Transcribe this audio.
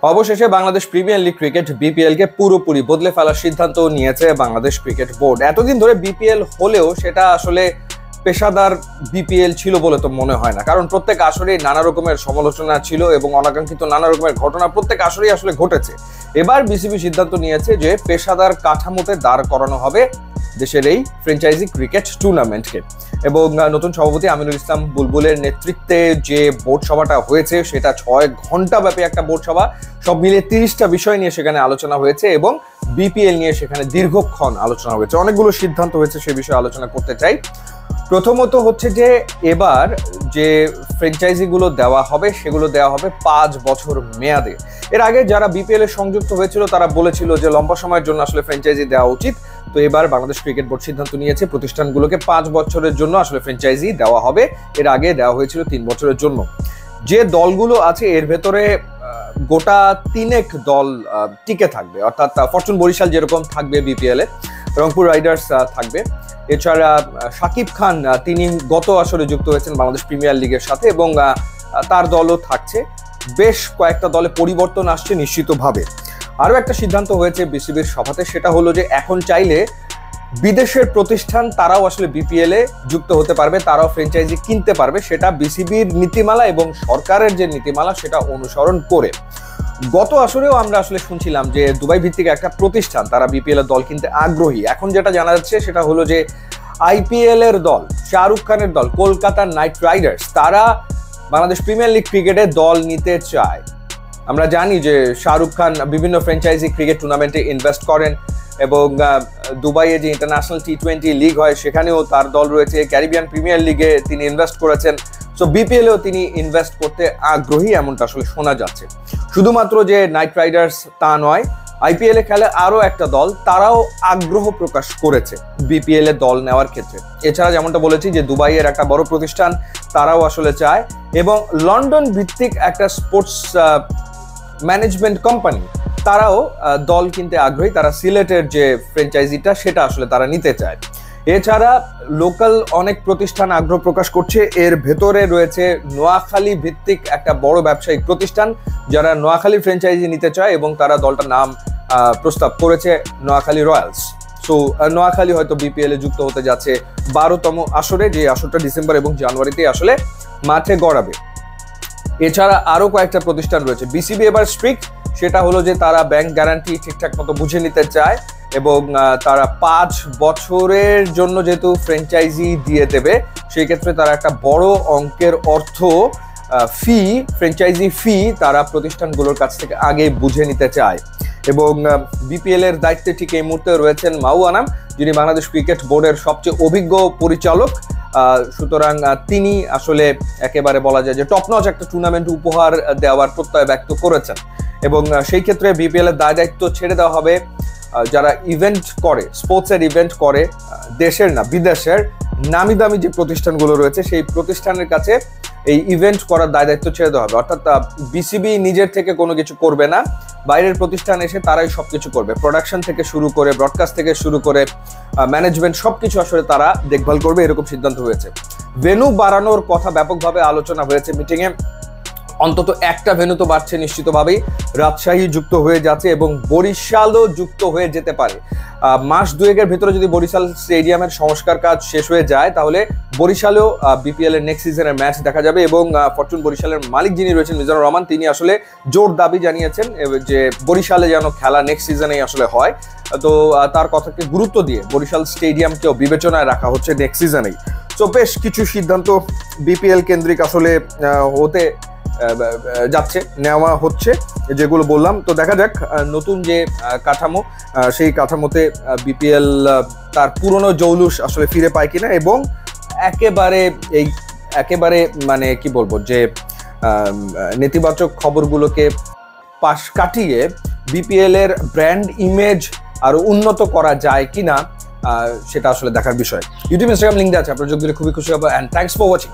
অবশেষে Bangladesh premier league cricket BPL কে পুরোপুরি বদলে ফেলার সিদ্ধান্ত নিয়েছে বাংলাদেশ ক্রিকেট বোর্ড। এতদিন ধরে বিপিএল হলেও সেটা আসলে পেশাদার বিপিএল ছিল বলে তো মনে হয় না, কারণ প্রত্যেক আসরেই নানা রকমের সমালোচনা ছিল এবং অনাকাঙ্ক্ষিত নানা রকমের ঘটনা প্রত্যেক আসরেই আসলে ঘটেছে। এবার বিসিবি সিদ্ধান্ত নিয়েছে যে পেশাদার কাঠামোতে দাঁড় করানো হবে দেশের এই ফ্র্যাঞ্চাইজি ক্রিকেট টুর্নামেন্টকে। এবং নতুন সভাপতি আমিনুল ইসলাম বুলবুলের নেতৃত্বে যে বোর্ড সভাটা হয়েছে সেটা 6 ঘন্টা ব্যাপী একটা বোর্ড সভা। সব মিলিয়ে 30টা বিষয় নিয়ে সেখানে আলোচনা হয়েছে এবং বিপিএল নিয়ে সেখানে দীর্ঘক্ষণ আলোচনা হয়েছে। অনেকগুলো সিদ্ধান্ত হয়েছে, সে বিষয়ে আলোচনা করতে চাই। প্রথমত হচ্ছে যে এবার যে ফ্র্যাঞ্চাইজিগুলো দেওয়া হবে সেগুলো দেওয়া হবে 5 বছর মেয়াদে। এর আগে যারা বিপিএল এ সংযুক্ত হয়েছিল তারা বলেছিল যে লম্বা সময়ের জন্য আসলে ফ্র্যাঞ্চাইজি দেওয়া উচিত। তো এবার বাংলাদেশ ক্রিকেট বোর্ড সিদ্ধান্ত নিয়েছে প্রতিষ্ঠানগুলোকে 5 বছরের জন্য আসলে ফ্র্যাঞ্চাইজি দেওয়া হবে। এর আগে দেওয়া হয়েছিল 3 বছরের জন্য। যে দলগুলো আছে এর ভেতরে গোটা 3 দল টিকে থাকবে, অর্থাৎ ফরচুন বরিশাল যেরকম থাকবে বিপিএল এ, রংপুর রাইডার্স থাকবে। এছাড়া শাকিব খান তিনি গত আসরে যুক্ত হয়েছেন বাংলাদেশ প্রিমিয়ার লিগের সাথে এবং তার দলও থাকছে। বেশ কয়েকটা দলে পরিবর্তন আসছে নিশ্চিতভাবে। আরও একটা সিদ্ধান্ত হয়েছে বিসিবির সভাতে, সেটা হলো যে এখন চাইলে বিদেশের প্রতিষ্ঠান তারাও আসলে বিপিএল এ যুক্ত হতে পারবে, তারাও ফ্র্যাঞ্চাইজি কিনতে পারবে, সেটা বিসিবির নীতিমালা এবং সরকারের যে নীতিমালা সেটা অনুসরণ করে। গত আসরেও আমরা আসলে শুনছিলাম যে দুবাই ভিত্তিক একটা প্রতিষ্ঠান তারা বিপিএল এর দল কিনতে আগ্রহী। এখন যেটা জানা যাচ্ছে সেটা হলো যে আইপিএল এর দল, শাহরুখ খানের দল কলকাতা নাইট রাইডার্স, তারা বাংলাদেশ প্রিমিয়ার লিগ ক্রিকেটে দল নিতে চায়। আমরা জানি যে শাহরুখ খান বিভিন্ন ফ্র্যাঞ্চাইজি ক্রিকেট টুর্নামেন্টে ইনভেস্ট করেন এবং দুবাইয়ে যে ইন্টারন্যাশনাল টি20 লিগ হয় সেখানেও তার দল রয়েছে। ক্যারিবিয়ান প্রিমিয়ার লিগে তিনি ইনভেস্ট করেছেন। সো বিপিএলেও তিনি ইনভেস্ট করতে আগ্রহী এমনটা আসলে শোনা যাচ্ছে। শুধুমাত্র যে নাইট রাইডার্স তা নয়, আইপিএল এ খেলে আরও একটা দল তারাও আগ্রহ প্রকাশ করেছে বিপিএল এ দল নেওয়ার ক্ষেত্রে। এছাড়া যেমনটা বলেছি যে দুবাইয়ের একটা বড় প্রতিষ্ঠান তারাও আসলে চায় এবং লন্ডন ভিত্তিক একটা স্পোর্টস ম্যানেজমেন্ট কোম্পানি তারাও দল কিনতে আগ্রহী। তারা সিলেটের যে ফ্র্যাঞ্চাইজিটা সেটা আসলে তারা নিতে চায়। এছাড়া লোকাল অনেক প্রতিষ্ঠান আগ্রহ প্রকাশ করছে। এর ভেতরে রয়েছে নোয়াখালী ভিত্তিক একটা বড় ব্যবসায়িক প্রতিষ্ঠান যারা নোয়াখালী ফ্র্যাঞ্চাইজি নিতে চায় এবং তারা দলটার নাম প্রস্তাব করেছে নোয়াখালী রয়্যালস। সো নোয়াখালী হয়তো বিপিএল এ যুক্ত হতে যাচ্ছে 12তম আসরে, যে আসরটা ডিসেম্বর এবং জানুয়ারিতে আসলে মাঠে গড়াবে। এছাড়া আরো কয়েকটা প্রতিষ্ঠান রয়েছে। বিসিবি এবার স্ট্রিক্ট, সেটা হলো যে তারা ব্যাংক গ্যারান্টি ঠিকঠাক মতো বুঝে নিতে চায় এবং তারা 5 বছরের জন্য যেহেতু ফ্র্যাঞ্চাইজি দিয়ে দেবে সেই ক্ষেত্রে তারা একটা বড় অঙ্কের অর্থ ফি, ফ্র্যাঞ্চাইজি ফি তারা প্রতিষ্ঠানগুলোর কাছ থেকে আগে বুঝে নিতে চায়। এবং বিপিএল এর দায়িত্বে ঠিক এই মুহূর্তে রয়েছেন মাউ আনাম, যিনি বাংলাদেশ ক্রিকেট বোর্ডের সবচেয়ে অভিজ্ঞ পরিচালক। সুতরাং তিনি আসলে একেবারে বলা যায় যে টপনচ একটা টুর্নামেন্ট উপহার দেওয়ার প্রত্যয় ব্যক্ত করেছেন এবং সেই ক্ষেত্রে বিপিএল এর দায়িত্ব ছেড়ে দেওয়া হবে যারা ইভেন্ট করে, স্পোর্টসের ইভেন্ট করে, দেশের না বিদেশের নামি দামি যে প্রতিষ্ঠানগুলো রয়েছে সেই প্রতিষ্ঠানের কাছে এই ইভেন্ট করার দায়িত্ব ছেড়ে দেওয়া হবে। অর্থাৎ বিসিবি নিজের থেকে কোনো কিছু করবে না, বাইরের প্রতিষ্ঠান এসে তারাই সবকিছু করবে। প্রোডাকশন থেকে শুরু করে, ব্রডকাস্ট থেকে শুরু করে ম্যানেজমেন্ট সবকিছু আসলে তারা দেখভাল করবে, এরকম সিদ্ধান্ত হয়েছে। ভেন্যু বাড়ানোর কথা ব্যাপকভাবে আলোচনা হয়েছে মিটিংয়ে। অন্তত একটা ভেন্যু তো বাড়ছে নিশ্চিতভাবেই। রাজশাহী যুক্ত হয়ে যাচ্ছে এবং বরিশালও যুক্ত হয়ে যেতে পারে। মাস 2-এর ভেতরে যদি বরিশাল স্টেডিয়ামের সংস্কার কাজ শেষ হয়ে যায় তাহলে বরিশালেও বিপিএল এর নেক্সট সিজনের ম্যাচ দেখা যাবে এবং ফরচুন বরিশালের মালিক যিনি রয়েছেন মিজানুর রহমান, তিনি আসলে জোর দাবি জানিয়েছেন যে বরিশালে যেন খেলা নেক্সট সিজনেই আসলে হয়। তো তার কথাকে গুরুত্ব দিয়ে বরিশাল স্টেডিয়ামকেও বিবেচনায় রাখা হচ্ছে নেক্সট সিজনেই। তো বেশ কিছু সিদ্ধান্ত বিপিএল কেন্দ্রিক আসলে হতে যাচ্ছে, নেওয়া হচ্ছে, যেগুলো বললাম। তো দেখা যাক নতুন যে কাঠামো সেই কাঠামোতে বিপিএল তার পুরনো জৌলুস আসলে ফিরে পায় কিনা এবং একেবারে মানে কি বলবো যে নেতিবাচক খবরগুলোকে পাশ কাটিয়ে বিপিএল এর ব্র্যান্ড ইমেজ আরো উন্নত করা যায় কিনা সেটা আসলে দেখার বিষয়। ইউটিউব ইনস্টাগ্রাম লিঙ্ক দেওয়া আছে, আপনারা যোগ দিলে খুবই খুশি হবো। And thanks for watching.